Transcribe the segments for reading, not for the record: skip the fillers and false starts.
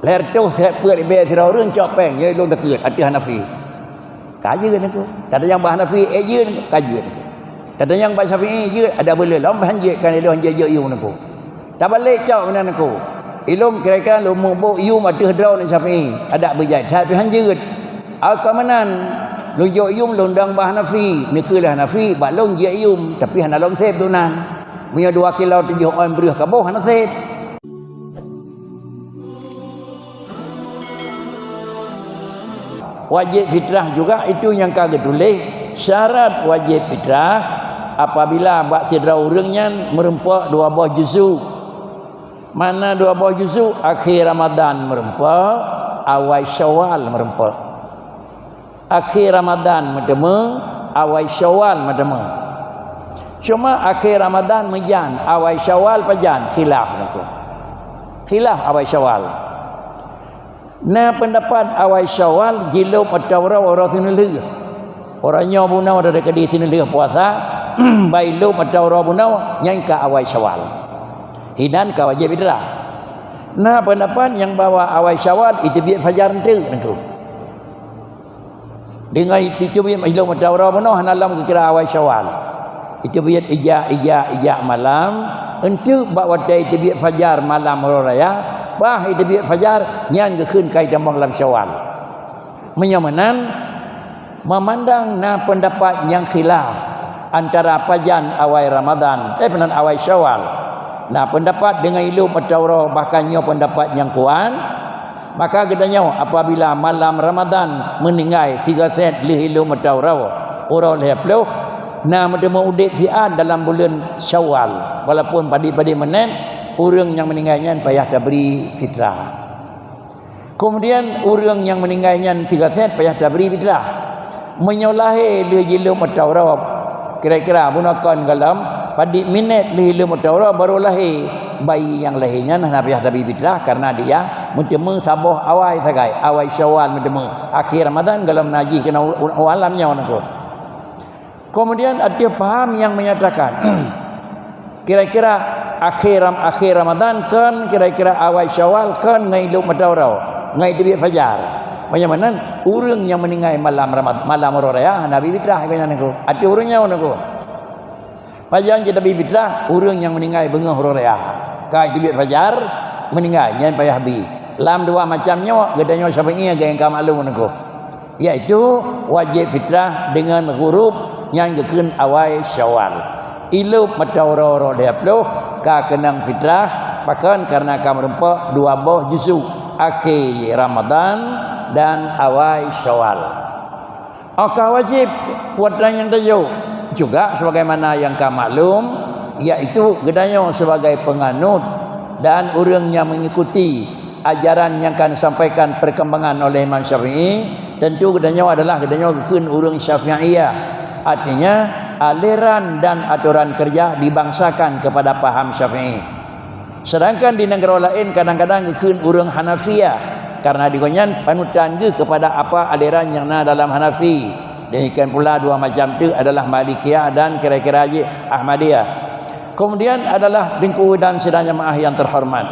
leher tu saya buat ibe sira reung cok peng ye long tekut hati Hanafi kajeun aku tak ada yang bah Hanafi yeun kajeun aku tak ada yang bah Syafi'i je ada boleh lam hanjek kan ilmu hanjek ye aku tak balik cok menan aku ilmu kira-kira lu mubuk yu mata draw ni Syafi'i ada berjaya tapi hanjut alkamanan lu jo yum lundang bah Hanafi ni kelah Hanafi balong je yum tapi hana lom sep tunan punya 2 kilo 7 on berih kaboh hana sep wajib fitrah juga itu yang kagak tulis syarat wajib fitrah apabila bak sidra urangnya merempak 2 buah juzuk. Mana 2 buah juzuk? Akhir Ramadan merempak, awal Syawal merempak. Akhir Ramadan medema, awal Syawal medema. Cuma akhir Ramadan mejan, awal Syawal pajan khilaf aku. Khilaf awal Syawal. Nah pendapat awal Syawal jilum atau orang sinilih. Orangnya bunau dari kedi sinilih puasa, bailum atau orang bunau nyangka awal Syawal. Hinan ka wajib fitrah. Nah pendapat yang bawa awal Syawal itu biar fajar tu nengku. Dengan itu biar ilmu atau orang bunau hanalam kira awal Syawal. Itu biar ija malam. Untuk bawa day itu biar fajar malam raya. Bah itu biar fajar nyan ke khun kai damang lam Syawal. Menyamanan memandang na pendapat yang khilaf antara pajan awal Ramadan penan awal Syawal. Nah pendapat dengan ilmu atau bahkan nyo pendapat yang kuat maka gedanya apabila malam Ramadan meninggal 3 set lih ilmu atau orang leploh nah medema udip sian dalam bulan Syawal walaupun padi-padi menen orang yang meninggalnya payah dah beri fitrah. Kemudian orang yang meninggalnya 3 set payah dah beri fitrah. Menyolahi lih ilmu atau kira-kira bunakan galam pada minit lihilum atau baru lahir bayi yang lahirnya nak payah dah beri fitrah karena dia mentemu sabah awal sagai awal Syawal mentemu akhir Ramadan galam naji kena alamnya orang. Kemudian ada paham yang menyatakan kira-kira akhir Ramadan kan kira-kira awal Syawal kan ngai lum atau ngai terbit fajar. Macam mana orang yang meninggal malam raya Nabi fitrah kanya aku. Ada orangnya aku. Pajan kita bi fitrah orang yang meninggal bengah raya. Kai terbit fajar meninggal nyan payah bi. Lam 2 macamnya gedanya Syafi'i yang kam maklum aku. Iaitu wajib fitrah dengan huruf yang gekeun awal Syawal. Ilup matawro leploh ka kenang fitrah bahkan karena ka merempak 2 buah juzuk akhir Ramadan dan awal Syawal. Maka wajib puatan yang tajuk juga sebagaimana yang ka maklum iaitu gedanya sebagai penganut dan orang yang mengikuti ajaran yang akan disampaikan perkembangan oleh Imam Syafi'i tentu gedanya adalah gedanya keun orang Syafi'iyah. Artinya aliran dan aturan kerja dibangsakan kepada paham Syafi'i. Sedangkan di negara lain kadang-kadang keun orang Hanafiyah karena digonyan panutan ke kepada apa aliran yang na dalam Hanafi. Demikian pula 2 macam tu adalah Malikiyah dan kira-kira Ahmadiyah. Kemudian adalah dengku dan sidang jemaah yang terhormat.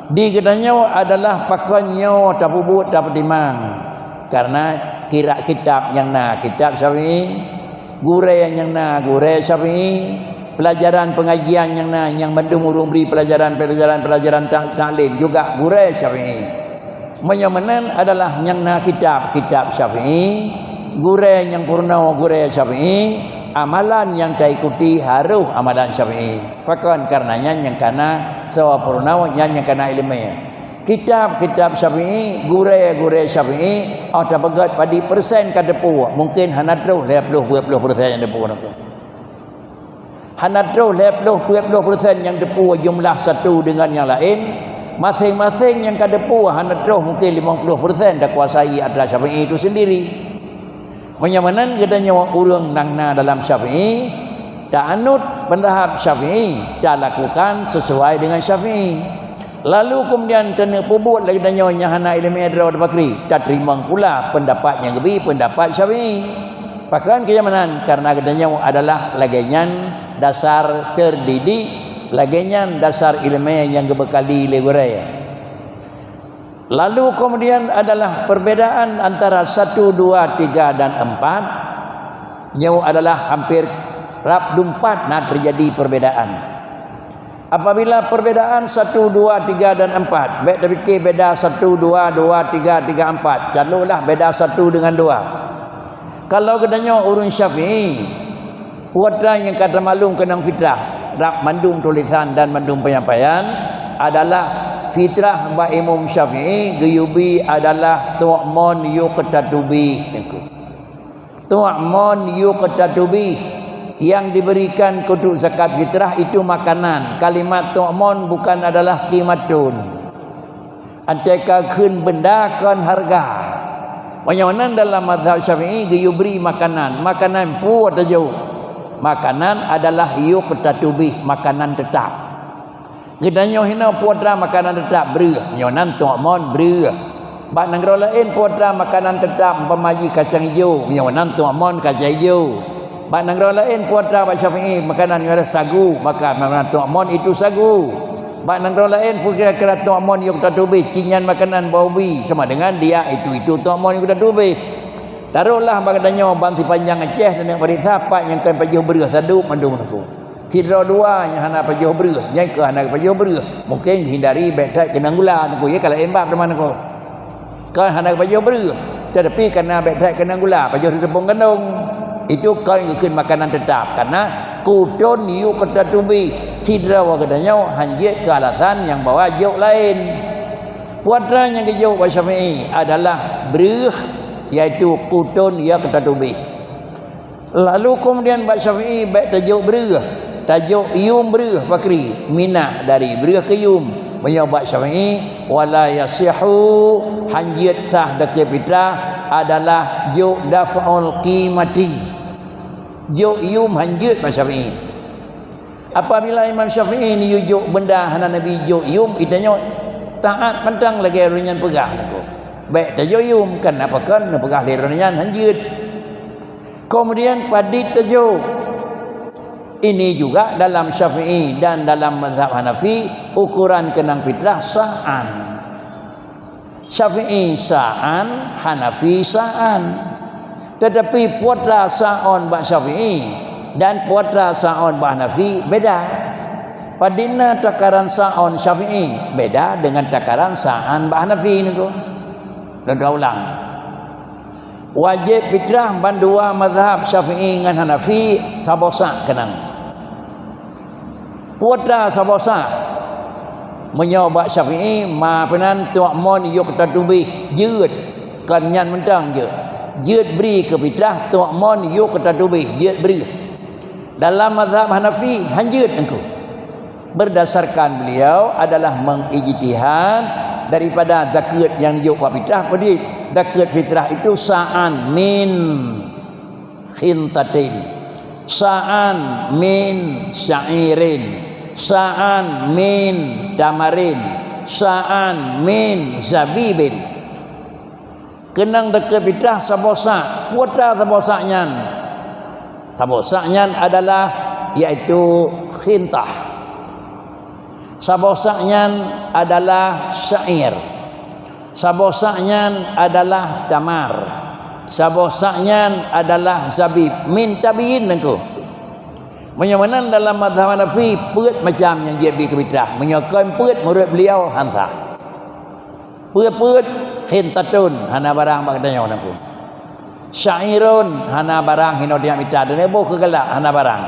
Di gedanya adalah pakannya tapubut dapat dimang. Karena kira kitab yang na kitab Syafi'i, gure yang na gure Syafi'i, pelajaran pengajian yang na yang mendumurung beri pelajaran taklim juga gure Syafi'i. Menyamanan adalah yang na kitab Syafi'i, gure yang purna gure Syafi'i, amalan yang diikuti harus amalan Syafi'i. Bahkan karenanya yang kana sawa purna yang kana ilmu. Kitab Syafi'i, gure Syafi'i, ada begat pada persen ka depu. Mungkin hanadro 20% yang depu nak. Hanadro 20% yang depu jumlah satu dengan yang lain. Masing-masing yang kadepu hanadro mungkin 50% dah kuasai adalah Syafi'i itu sendiri. Menyamanan katanya orang nangna dalam Syafi'i tak anut pendahap Syafi'i, tak lakukan sesuai dengan Syafi'i. Lalu kemudian kena pubut lagi tanya yang hana ilmu adra bakri, tak terima pula pendapat yang lebih pendapat Syafi'i. Bahkan kenyamanan karena katanya adalah lagian dasar terdidik laginya dasar ilmu yang gebekali leguraya. Lalu kemudian adalah perbezaan antara 1, 2, 3 dan 4. Nyawa adalah hampir rab dumpat terjadi perbezaan. Apabila perbezaan 1, 2, 3 dan 4, baik dah fikir beda 1, 2, 2, 3, 3, 4. Calonlah beda 1 dengan 2. Kalau katanya urun Syafi'i, putra yang kata malum kenang fitrah, rab mandum tulisan dan mandum penyampaian adalah fitrah ba Imam Syafi'i gayubi adalah tu'mon yuqtatubi. Tu'mon yuqtatubi, yang diberikan untuk zakat fitrah itu makanan. Kalimat tu'mon bukan adalah qimatun. Antara kun benda kan harga. Macam dalam mazhab Syafi'i gayubri makanan. Makanan pu atau jauh. Makanan adalah yuqtatubi, makanan tetap. Gedanya hina putra makanan tetap beruh. Nyonan tu'mon beruh. Bak negara lain putra makanan tetap pemaji kacang hijau. Nyonan tu'mon kacang hijau. Bak negara lain putra bak Syafi'i makanan yang ada sagu, maka makanan tu'mon itu sagu. Bak negara lain pun kira-kira tu'mon yuqtatubi, cinyan makanan baubi, sama dengan dia itu tu'mon yuqtatubi. Taruhlah bagadanya banti panjang Aceh dan yang berita apa yang kan pajuh beruh sadu mandum aku. Tidra dua yang hana pajuh beruh, yang ke hana pajuh beruh. Mungkin hindari betai kena gula aku ya kalau embab teman aku. Kan hana pajuh beruh. Tetapi karena betai kena gula, pajuh tepung kandung. Itu kau ikut makanan tetap karena kudun yuqtatubi. Sidra wa katanya hanjit ke alasan yang bawa jauh lain. Putra yang kejauh wa Syafi'i adalah beruh, iaitu kudun yuqtatubi. Lalu kemudian ba Syafi'i baik tajuk beruh, tajuk yum beruh fakri, minah dari beruh ke yum. Banyak ba Syafi'i wala yasihu, hanjit sah dekat fitrah adalah juk daf'ul qimati. Juk yum hanjit ba Syafi'i. Apabila Imam Syafi'i ni yujuk benda hana Nabi juk yum, itanya taat pandang lagi runyan pegah aku. Baik tajuk yum kan apa kan pegah di runyan hanjit. Kemudian padit tajuk. Ini juga dalam Syafi'i dan dalam mazhab Hanafi ukuran kenang fitrah sa'an. Syafi'i sa'an, Hanafi sa'an. Tetapi putra sa'on ba Syafi'i dan putra sa'on ba Hanafi beda. Padina takaran sa'on Syafi'i beda dengan takaran sa'an ba Hanafi niku. Dan ulang. Wajib fitrah bandua mazhab Syafi'i dengan Hanafi sabosa kenang. Putra sabosa menyoba Syafi'i ma penan tu'mon yuqtatubi, jeut kan nyan mentang je. Jeut beri ke fitrah tu'mon yuqtatubi, jeut beri. Dalam mazhab Hanafi hanjut engkau. Berdasarkan beliau adalah mengijtihad daripada zakat yang dijuk buat fitrah. Jadi zakat fitrah itu sa'an min khintatin, sa'an min sya'irin, sa'an min tamarin, sa'an min zabibin. Kenang zakat fitrah sabosa, putra sabosanya. Sabosanya adalah iaitu khintah. Sabosanya adalah syair. Sabosanya adalah tamar. Sabosanya adalah zabib. Min tabiin engkau. Menyamanan dalam mazhab Hanafi peut macam yang dia beri kebitrah. Menyokan peut murid beliau hantah. Peut khintatun hana barang bagdanya engkau. Syairun hana barang hino dia mita dan ebo kegelak hana barang.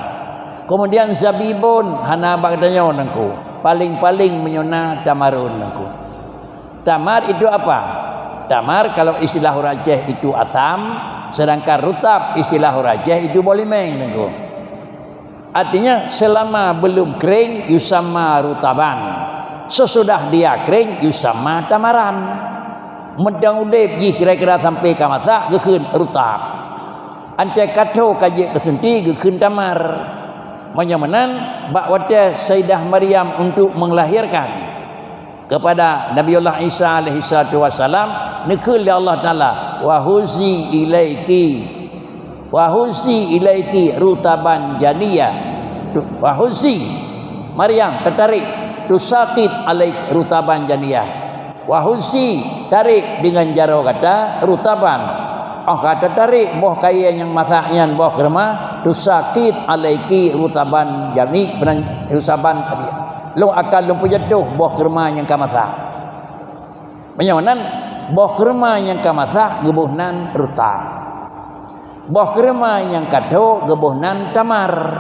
Kemudian zabibun hana bagdanya engkau. Paling-paling menyona tamarun aku. Tamar itu apa? Tamar kalau istilah Aceh itu asam, sedangkan rutab istilah Aceh itu bolimeng aku. Artinya selama belum kering yusama rutaban. Sesudah dia kering yusama tamaran. Medang udip ji kira-kira sampai ke masa gekun rutab. Ante kato kaje kesunti gekun tamar. Menyamanan bakwata Sayyidah Maryam untuk melahirkan kepada Nabiullah Isa alaihi salatu wasalam, nikul ya Allah taala wa huzi ilaiki rutaban janiyah, wa huzi Maryam tertarik tusaqit alaik rutaban janiyah, Wahusi, tarik dengan jaro kata rutaban. Oh kata tarik boh kain yang masaknya boh kerma tu sakit alaiki rutaban jamik benan rutaban tadi. Lu akan lumpuh jatuh boh kerma yang ka masak. Menyawanan boh kerma yang ka masak gebuhnan rutab. Boh kerma yang kado gebuhnan tamar.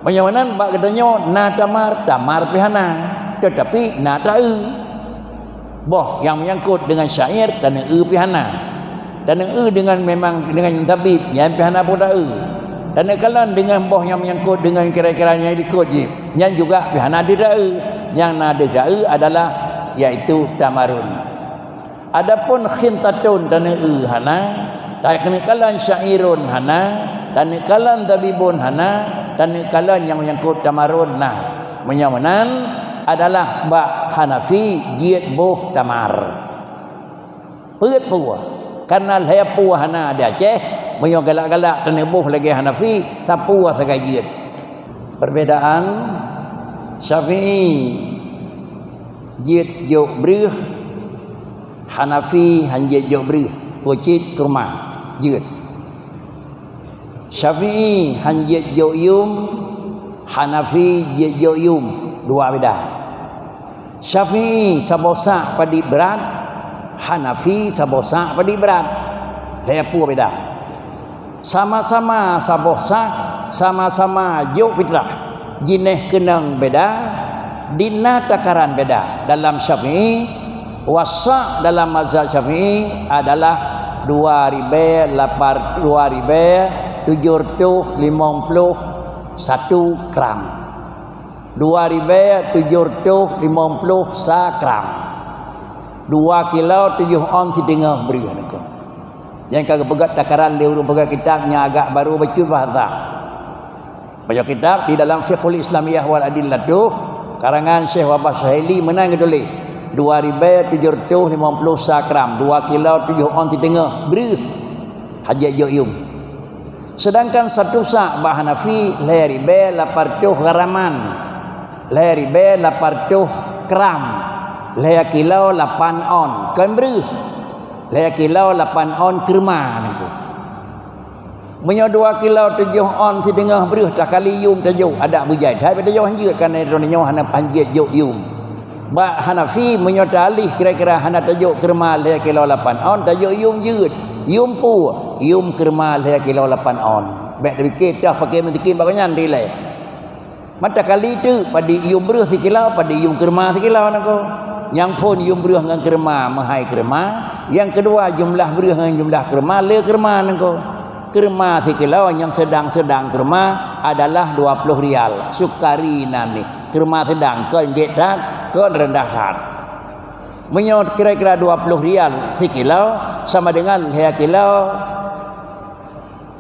Menyawanan bak katanya na tamar pihana tetapi na tae. Boh yang menyangkut dengan syair dan pihana. Dan dengan memang dengan tabib yang pihana pun tae. Dan kalau dengan boh yang menyangkut dengan kira-kiranya ikut je. Yang juga pihana dia tae. Yang nada tae adalah iaitu tamarun. Adapun khintatun dan hana, tak kena kalan syairun hana, dan kalan tabibun hana, dan kalan yang menyangkut tamarun nah. Menyamanan adalah bak Hanafi jiat boh tamar. Peut puah. Karena saya puah hana dia Aceh, menyong galak-galak dan boh lagi Hanafi, sapuah sagai jiat. Perbedaan Syafi'i jiat jok brih, Hanafi hanjit jok brih, wajib kurma jiat. Syafi'i hanjit jok yum, Hanafi jiat jok yum, dua beda. Syafi'i sabosak padi berat, Hanafi sabosak padi berat. Lepu beda. Sama-sama sabosak, sama-sama jok fitrah. Jineh kenang beda, dina takaran beda. Dalam Syafi'i, wasak dalam mazhab Syafi'i adalah 2,751 gram. 2,751 gram. 2 kilo 7 on di tengah beri nak. Yang kagak pegat takaran dia urut pegat kitabnya agak baru baca bahasa. Baca kitab di dalam Fiqhul Islamiyah wal Adillah tu karangan Syekh Wahbah Sahili menang tulis 2,751 gram. 2 kilo 7 on di tengah beri. Hajat yum. Sedangkan satu sak bah Hanafi leribe 800 garaman. Leribe 800 gram. Laya kilo 8 on. Kan beri. Laya kilo 8 on kerma nanti. Menyo 2 kilo 7 on di tengah beri tak kali yum tajuk ada berjaya. Tapi tajuk hanjut kan nyo hana panjat juk yum. Ba Hanafi menyo dalih kira-kira hana tajuk kerma laya kilo 8 on tajuk yum jut. Yum pu, yum kerma laya kilo 8 on. Baik dikit dah pakai mentikin bagaian rilai. Mata kali tu padi yum beri sekilo padi yum kerma sekilo nako. Yang pun yum beruh dengan kerma mahai kerma. Yang kedua jumlah beruh dengan jumlah kerma le kerma nengko. Kerma sekilo yang sedang-sedang kerma adalah 20 rial. Sukari nani. Kerma sedang kon getat kon rendah kat. Menyot kira-kira 20 rial sekilo sama dengan hea kilo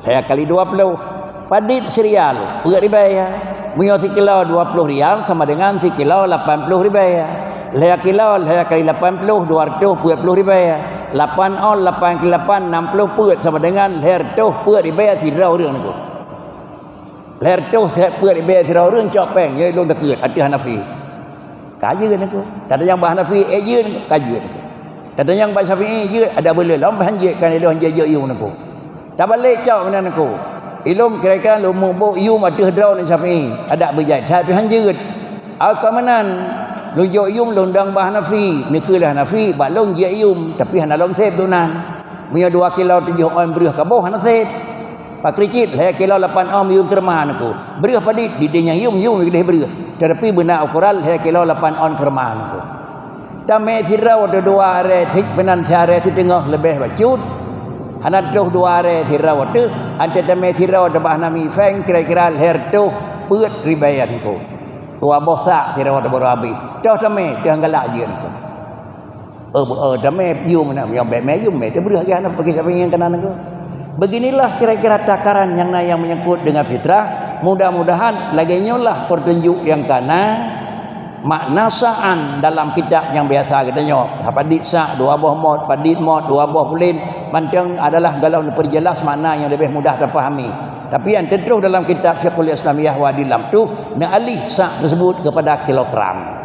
hea kali 20. Padit serial berat dibayar. Menyot sekilo 20 rial sama dengan sekilo 80 ribayar. Laya kilo, laya kali 80, 200, 40 dibayar. 8 on, 8 kali 8, 60 put sama dengan laya tuh put dibayar tidak orang itu. Laya tuh put dibayar tidak orang copeng, ya lu tak kira, hati Hanafi. Kaya kan aku. Tak ada yang bah Hanafi, je kaya. Tak ada yang bah Syafi'i, je ada boleh lom hanjit kan ilmu hanjit je you aku. Tak balik cak mana aku. Ilmu kira-kira lu mubuk you mati draw ni Syafi'i, ada berjaya tapi hanjit. Alkamanan Lunjuk yum lundang bah Hanafi. Ni kelah Hanafi. Bak long je yum. Tapi hana long sep tunan. Punya 2 kilo 7 on berih kaboh hana sep. Pak krikit. Laya kilo 8 on yum kermahan aku. Berih padit. Didinya yum gede berih. Tetapi benar ukuran laya kilo 8 on kermahan aku. Dame tirau ada 2 hari. Tik benan hari di tengah lebih bacut. Hana tuh 2 hari tirau ada. Ante dame tirau ada bah Hanafi feng. Kira-kira laya tuh put ribayan aku. Tua bosak kira ada berabi. Dah tame dah galak je nak. Tame yum nak yang beme yum dia berah ke anak pergi sampai yang kanan aku. Beginilah kira-kira takaran yang menyangkut dengan fitrah. Mudah-mudahan lagi nyolah pertunjuk yang kana makna sa'an dalam kitab yang biasa katanya. Padit sa' 2 buah mod, padit mod 2 buah pulin. Pantang adalah galau diperjelas makna yang lebih mudah terpahami. Tapi yang terus dalam kitab Fiqhul Islamiyah wa Adillah tu nak alih sa' tersebut kepada kilogram.